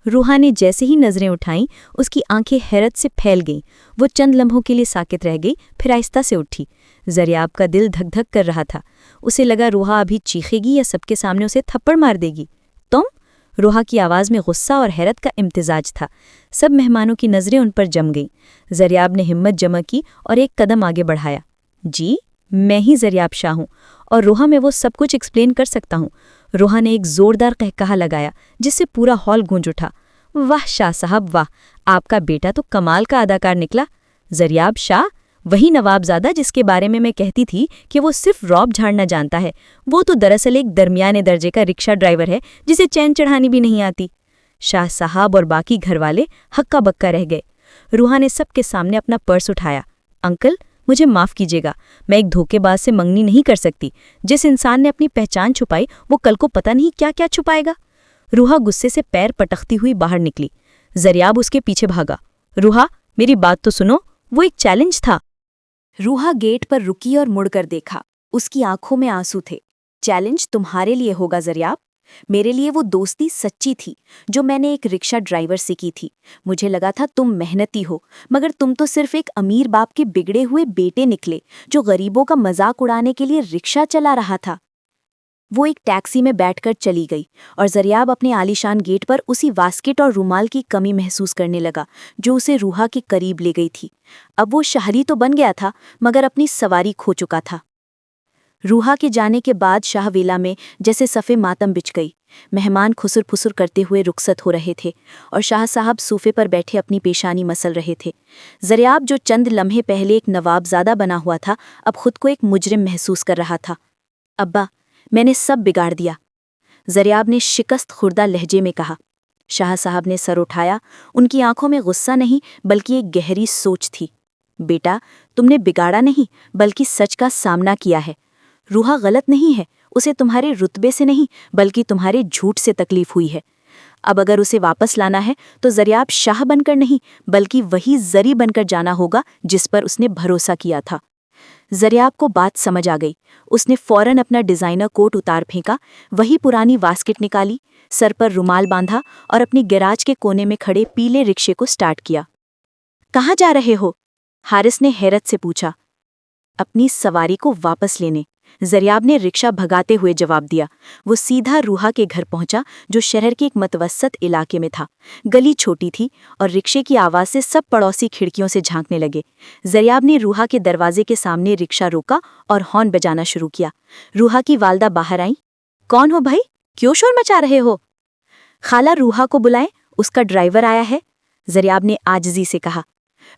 रूहा ने जैसे ही नजरें उठाईं, उसकी आंखें हैरत से फैल गईं। वो चंद लम्हों के लिए साकित रह गई, फिर आहिस्ता से उठी। जरियाब का दिल धक धक कर रहा था। उसे लगा रूहा अभी चीखेगी या सबके सामने उसे थप्पड़ मार देगी। तुम? रूहा की आवाज़ में गुस्सा और हैरत का इम्तिजाज था। सब मेहमानों की नज़रें उन पर जम गईं। जरियाब ने हिम्मत जमा की और एक कदम आगे बढ़ाया। जी, मैं ही जरियाब शाह हूँ, और रूहा, मैं वो सब कुछ एक्सप्लेन कर सकता हूँ। روحا نے ایک زوردار قہقہا لگایا جس سے پورا ہال گونج اٹھا۔ واہ شاہ صاحب واہ، آپ کا بیٹا تو کمال کا اداکار نکلا۔ زریاب شاہ، وہی نوابزادہ جس کے بارے میں کہتی تھی کہ وہ صرف رعب جھاڑنا جانتا ہے، وہ تو دراصل ایک درمیانے درجے کا رکشہ ڈرائیور ہے جسے چین چڑھانی بھی نہیں آتی۔ شاہ صاحب اور باقی گھر والے ہکا بکا رہ گئے۔ روحا نے سب کے سامنے اپنا پرس اٹھایا۔ انکل، مجھے معاف کیجیے گا، میں ایک دھوکے باز سے منگنی نہیں کر سکتی۔ جس انسان نے اپنی پہچان چھپائی وہ کل کو پتہ نہیں کیا کیا چھپائے گا۔ روحا غصے سے پیر پٹکتی ہوئی باہر نکلی۔ زریاب اس کے پیچھے بھاگا۔ روحا، میری بات تو سنو، وہ ایک چیلنج تھا۔ روحا گیٹ پر رکی اور مڑ کر دیکھا۔ اس کی آنکھوں میں آنسو تھے۔ چیلنج تمہارے لیے ہوگا زریاب، میرے لیے وہ دوستی سچی تھی جو میں نے ایک رکشہ ڈرائیور سے کی تھی۔ مجھے لگا تھا تم محنتی ہو، مگر تم تو صرف ایک امیر باپ کے بگڑے ہوئے بیٹے نکلے جو غریبوں کا مذاق اڑانے کے لیے رکشہ چلا رہا تھا۔ وہ ایک ٹیکسی میں بیٹھ کر چلی گئی اور زریاب اپنے عالیشان گیٹ پر اسی واسکٹ اور رومال کی کمی محسوس کرنے لگا جو اسے روحا کے قریب لے گئی تھی۔ اب وہ شہری تو بن گیا تھا مگر اپنی سواری کھو چکا تھا۔ روحا کے جانے کے بعد شاہ ویلا میں جیسے صفے ماتم بچ گئی۔ مہمان خسر پھسر کرتے ہوئے رخصت ہو رہے تھے اور شاہ صاحب صوفے پر بیٹھے اپنی پیشانی مسل رہے تھے۔ زریاب جو چند لمحے پہلے ایک نوابزادہ بنا ہوا تھا اب خود کو ایک مجرم محسوس کر رہا تھا۔ ابا، میں نے سب بگاڑ دیا، زریاب نے شکست خوردہ لہجے میں کہا۔ شاہ صاحب نے سر اٹھایا۔ ان کی آنکھوں میں غصہ نہیں بلکہ ایک گہری سوچ تھی۔ بیٹا، تم نے بگاڑا نہیں بلکہ سچ کا سامنا کیا ہے۔ روحا غلط نہیں ہے، اسے تمہارے رتبے سے نہیں بلکہ تمہارے جھوٹ سے تکلیف ہوئی ہے۔ اب اگر اسے واپس لانا ہے تو زریاب شاہ بن کر نہیں بلکہ وہی زری بن کر جانا ہوگا جس پر اس نے بھروسہ کیا تھا۔ زریاب کو بات سمجھ آ گئی۔ اس نے فوراً اپنا ڈیزائنر کوٹ اتار پھینکا، وہی پرانی واسکٹ نکالی، سر پر رومال باندھا اور اپنی گیراج کے کونے میں کھڑے پیلے رکشے کو سٹارٹ کیا۔ کہاں جا رہے ہو؟ حارث نے حیرت سے پوچھا۔ اپنی سواری کو واپس لینے، زریاب نے رکشہ بھگاتے ہوئے جواب دیا۔ وہ سیدھا روحا کے گھر پہنچا جو شہر کے ایک متوسط علاقے میں تھا۔ گلی چھوٹی تھی اور رکشے کی آواز سے سب پڑوسی کھڑکیوں سے جھانکنے لگے۔ زریاب نے روحا کے دروازے کے سامنے رکشہ روکا اور ہارن بجانا شروع کیا۔ روحا کی والدہ باہر آئیں۔ کون ہو بھائی؟ کیوں شور مچا رہے ہو؟ خالہ، روحا کو بلائیں، اس کا ڈرائیور آیا ہے، زریاب نے عاجزی سے کہا۔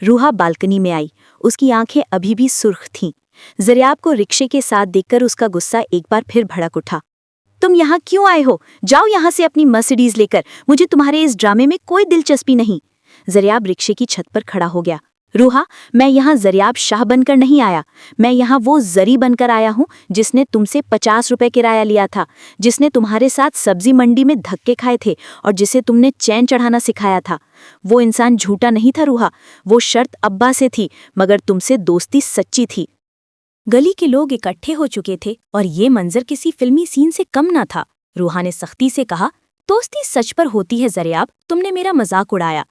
روحا بالکنی میں آئی۔ اس کی آنکھیں ابھی بھی سرخ تھیں۔ زریاب کو رکشے کے ساتھ دیکھ کر اس کا غصہ ایک بار پھر بھڑک اٹھا۔ تم یہاں کیوں آئے ہو؟ جاؤ یہاں سے اپنی مرسیڈیز لے کر، مجھے تمہارے اس ڈرامے میں کوئی دلچسپی نہیں۔ زریاب رکشے کی چھت پر کھڑا ہو گیا۔ روحا، میں یہاں زریاب شاہ بن کر نہیں آیا، میں یہاں وہ زری بن کر آیا ہوں جس نے تم سے 50 روپے کرایہ لیا تھا، جس نے تمہارے ساتھ سبزی منڈی میں دھکے کھائے تھے اور جسے تم نے چین چڑھانا سکھایا تھا۔ وہ انسان جھوٹا نہیں تھا روحا، وہ شرط ابا سے تھی مگر تم سے دوستی سچی تھی۔ گلی کے لوگ اکٹھے ہو چکے تھے اور یہ منظر کسی فلمی سین سے کم نہ تھا۔ روحا نے سختی سے کہا، دوستی سچ پر ہوتی ہے زریاب، تم نے میرا مذاق اڑایا۔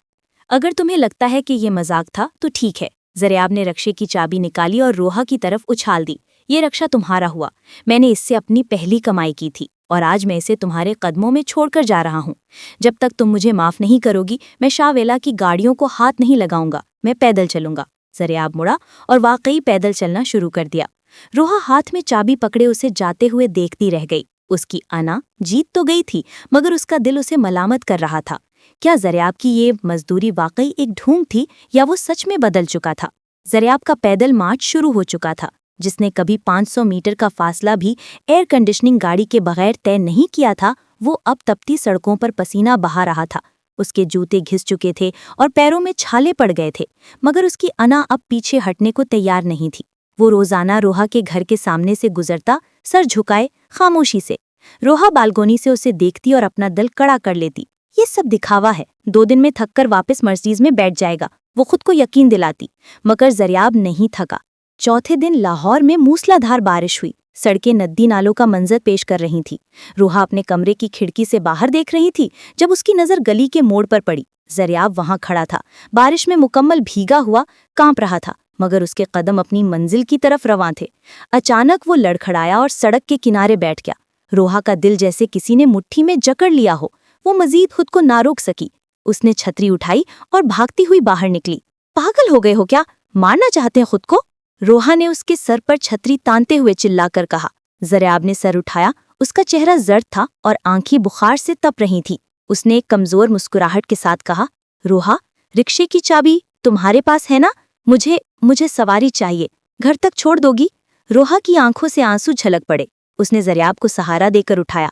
اگر تمہیں لگتا ہے کہ یہ مذاق تھا تو ٹھیک ہے۔ زریاب نے رکشے کی چابی نکالی اور روحا کی طرف اچھال دی۔ یہ رکشہ تمہارا ہوا، میں نے اس سے اپنی پہلی کمائی کی تھی اور آج میں اسے تمہارے قدموں میں چھوڑ کر جا رہا ہوں۔ جب تک تم مجھے معاف نہیں کرو گی میں شاہ ویلا کی گاڑیوں کو ہاتھ نہیں لگاؤں گا، میں پیدل چلوں گا۔ زریاب مڑا اور واقعی پیدل چلنا شروع کر دیا۔ روحا ہاتھ میں چابی پکڑے اسے جاتے ہوئے دیکھتی رہ گئی۔ اس کی انا جیت تو گئی تھی مگر اس کا دل اسے ملامت کر رہا تھا۔ کیا زریاب کی یہ مزدوری واقعی ایک ڈھونگ تھی یا وہ سچ میں بدل چکا تھا؟ زریاب کا پیدل مارچ شروع ہو چکا تھا۔ جس نے کبھی 500 میٹر کا فاصلہ بھی ایئر کنڈیشننگ گاڑی کے بغیر طے نہیں کیا تھا، وہ اب تپتی سڑکوں پر پسینہ بہا رہا تھا۔ اس کے جوتے گھس چکے تھے اور پیروں میں چھالے پڑ گئے تھے مگر اس کی انا اب پیچھے ہٹنے کو تیار نہیں تھی۔ وہ روزانہ روحا کے گھر کے سامنے سے گزرتا، سر جھکائے، خاموشی سے۔ روحا بالکونی سے اسے دیکھتی اور اپنا دل کڑا کر لیتی۔ یہ سب دکھاوا ہے، 2 دن میں تھک کر واپس مرسیڈیز میں بیٹھ جائے گا، وہ خود کو یقین دلاتی۔ مگر زریاب نہیں تھکا۔ چوتھے دن لاہور میں موسلا دھار بارش ہوئی۔ سڑکیں ندی نالوں کا منظر پیش کر رہی تھی۔ روحا اپنے کمرے کی کھڑکی سے باہر دیکھ رہی تھی جب اس کی نظر گلی کے موڑ پر پڑی۔ زریاب وہاں کھڑا تھا، بارش میں مکمل بھیگا ہوا، کانپ رہا تھا مگر اس کے قدم اپنی منزل کی طرف رواں تھے۔ اچانک وہ لڑکھڑایا اور سڑک کے کنارے بیٹھ گیا۔ روحا کا دل جیسے کسی نے مٹھی میں جکڑ لیا ہو، وہ مزید خود کو نہ روک سکی۔ اس نے چھتری اٹھائی اور بھاگتی ہوئی باہر نکلی۔ پاگل ہو گئے ہو کیا؟ مارنا چاہتے ہیں خود کو؟ روحا نے اس کے سر پر چھتری تانتے ہوئے چلا کر کہا۔ زریاب نے سر اٹھایا اس کا چہرہ زرد تھا اور آنکھیں بخار سے تپ رہی تھیں۔ اس نے ایک کمزور مسکراہٹ کے ساتھ کہا، روحا، رکشے کی چابی تمہارے پاس ہے نا؟ مجھے سواری چاہیے، گھر تک چھوڑ دو گی؟ روحا کی آنکھوں سے آنسو جھلک پڑے۔ اس نے زریاب کو سہارا دے کر اٹھایا۔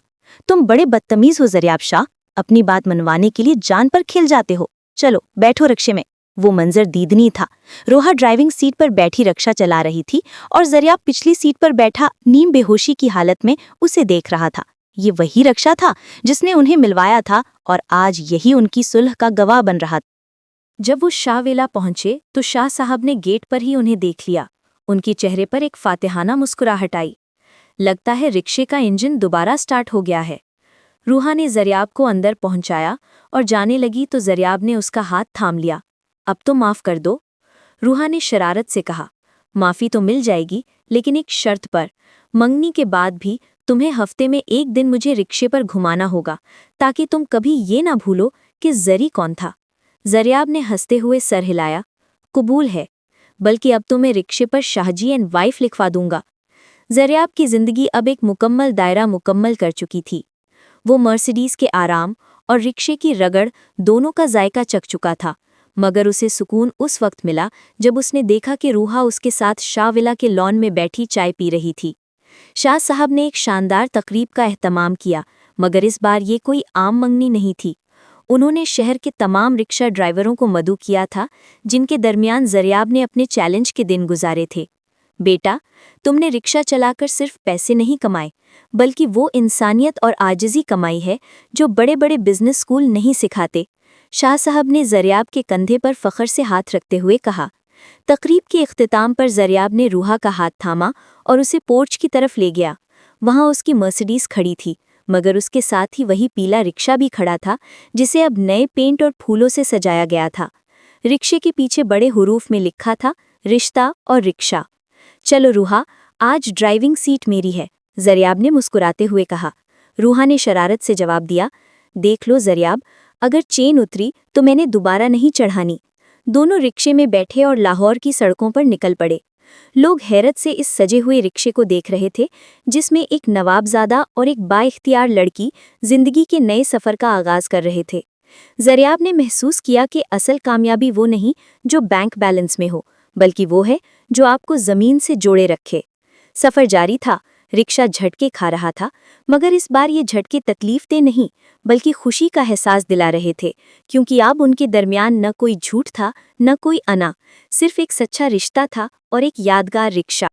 تم بڑے بدتمیز ہو زریاب شاہ، اپنی بات منوانے کے لیے جان پر کھیل جاتے ہو۔ چلو بیٹھو رکشے میں۔ وہ منظر دیدنی تھا۔ روحا ڈرائیونگ سیٹ پر بیٹھی رکشا چلا رہی تھی اور زریاب پچھلی سیٹ پر بیٹھا نیم بے ہوشی کی حالت میں اسے دیکھ رہا تھا۔ یہ وہی رکشا تھا جس نے انہیں ملوایا تھا اور آج یہی ان کی صلح کا گواہ بن رہا تھا۔ جب وہ شاہ ویلا پہنچے تو شاہ صاحب نے گیٹ پر ہی انہیں دیکھ لیا۔ ان کے چہرے پر ایک فاتحانہ مسکراہٹ آئی۔ لگتا ہے رکشے کا انجن دوبارہ سٹارٹ ہو گیا ہے۔ روحا نے زریاب کو اندر پہنچایا اور جانے لگی تو زریاب نے اس کا ہاتھ تھام لیا۔ اب تو معاف کر دو، روحا نے شرارت سے کہا۔ معافی تو مل جائے گی لیکن ایک شرط پر، منگنی کے بعد بھی تمہیں ہفتے میں ایک دن مجھے رکشے پر گھمانا ہوگا تاکہ تم کبھی یہ نہ بھولو کہ زری کون تھا۔ زریاب نے ہنستے ہوئے سر ہلایا۔ قبول ہے، بلکہ اب تو میں رکشے پر شاہ جی اینڈ وائف لکھوا دوں گا۔ زریاب کی زندگی اب ایک مکمل دائرہ مکمل کر چکی تھی۔ وہ مرسیڈیز کے آرام اور رکشے کی رگڑ دونوں کا ذائقہ چکھ چکا تھا، مگر اسے سکون اس وقت ملا جب اس نے دیکھا کہ روحا اس کے ساتھ شاہ ولا کے لان میں بیٹھی چائے پی رہی تھی۔ شاہ صاحب نے ایک شاندار تقریب کا اہتمام کیا، مگر اس بار یہ کوئی عام منگنی نہیں تھی۔ انہوں نے شہر کے تمام رکشہ ڈرائیوروں کو مدعو کیا تھا جن کے درمیان زریاب نے اپنے چیلنج کے دن گزارے تھے۔ بیٹا، تم نے رکشہ چلا کر صرف پیسے نہیں کمائے، بلکہ وہ انسانیت اور عاجزی کمائی ہے جو بڑے بڑے بزنس اسکول نہیں سکھاتے۔ شاہ صاحب نے زریاب کے کندھے پر فخر سے ہاتھ رکھتے ہوئے کہا۔ تقریب کے اختتام پر زریاب نے روحا کا ہاتھ تھاما اور اسے پورچ کی طرف لے گیا۔ وہاں اس کی مرسیڈیز کھڑی تھی، مگر اس کے ساتھ ہی وہی پیلا رکشہ بھی کھڑا تھا جسے اب نئے پینٹ اور پھولوں سے سجایا گیا تھا۔ رکشے کے پیچھے بڑے حروف میں لکھا تھا، رشتہ اور رکشہ۔ چلو روحا، آج ڈرائیونگ سیٹ میری ہے، زریاب نے مسکراتے ہوئے کہا۔ روحا نے شرارت سے جواب دیا، دیکھ لو زریاب، اگر چین اتری تو میں نے دوبارہ نہیں چڑھانی۔ دونوں رکشے میں بیٹھے اور لاہور کی سڑکوں پر نکل پڑے۔ لوگ حیرت سے اس سجے ہوئے رکشے کو دیکھ رہے تھے جس میں ایک نوابزادہ اور ایک با اختیار لڑکی زندگی کے نئے سفر کا آغاز کر رہے تھے۔ زریاب نے محسوس کیا کہ اصل کامیابی وہ نہیں جو بینک بیلنس میں ہو، بلکہ وہ ہے جو آپ کو زمین سے جوڑے رکھے۔ سفر جاری تھا، رکشہ جھٹکے کھا رہا تھا، مگر اس بار یہ جھٹکے تکلیف دہ نہیں بلکہ خوشی کا احساس دلا رہے تھے، کیونکہ اب ان کے درمیان نہ کوئی جھوٹ تھا، نہ کوئی انا، صرف ایک سچا رشتہ تھا اور ایک یادگار رکشہ۔